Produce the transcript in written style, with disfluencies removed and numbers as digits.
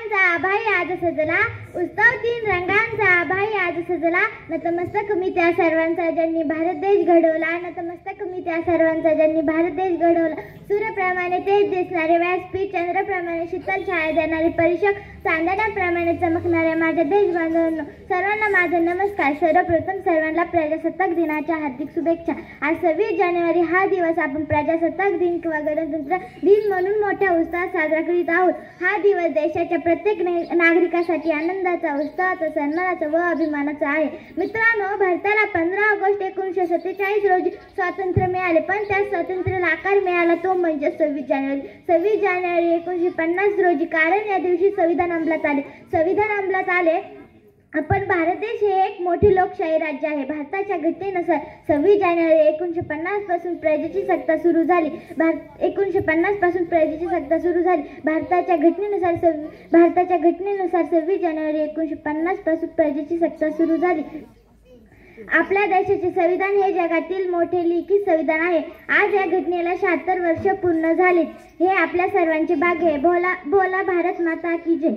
रंगांचा आभाई आज सजला, उत्सव तीन रंगांचा आभाई आज सजला। नतमस्तक मी त्या सर्वांचा ज्यांनी भारत देश घडवला, नतमस्तक मी त्या सर्वांचा ज्यांनी भारत देश घडवला। सूर्यप्रमाणे तेज दिसणारे व्यासपीठ, चंद्राप्रमाणे शीतल छाया देणारे परीक्षक, चांदण्याप्रमाणे चमकणाऱ्या माझ्या देश बांधवांनो, सर्वांना माझा नमस्कार। सर्वप्रथम सर्वांना प्रजासत्ताक दिनाच्या हार्दिक शुभेच्छा। आज 26 जानेवारी हा दिवस आपण प्रजासत्ताक दिन किंवा गणतंत्र दिन म्हणून मोठ्या उत्साहात साजरा करीत आहोत। हा दिवस देशाच्या प्रत्येक नागरिकासाठी आनंदाचा, उत्साहाचा, सन्मानाचा व अभिमानाचा आहे। मित्रांनो, भारताला 15 ऑगस्ट 1947 रोजी स्वातंत्र्य मिळाले, पण त्या स्वातंत्र्याला आकार मिळाला तो म्हणजे 26 जानेवारी 1950 रोजी, कारण या दिवशी संविधान अंमलात आले। संविधान अंमलात आले पण भारत देश हे एक मोठे लोकशाही राज्य आहे। भारताच्या घटनेनुसार 26 जानेवारी 1950 पासून प्रजेची सत्ता सुरू झाली। 1950 पासून प्रजेची सत्ता सुरू झाली। भारताच्या घटनेनुसार 26 जानेवारी 1950 पासून प्रजेची सत्ता सुरू झाली। आपल्या देशाचे संविधान हे जगातील मोठे लिखित संविधान आहे। आज या घटनेला 76 वर्ष पूर्ण झालीत। हे आपल्या सर्वांचे भाग्य आहे। बोला भारत माता की जय।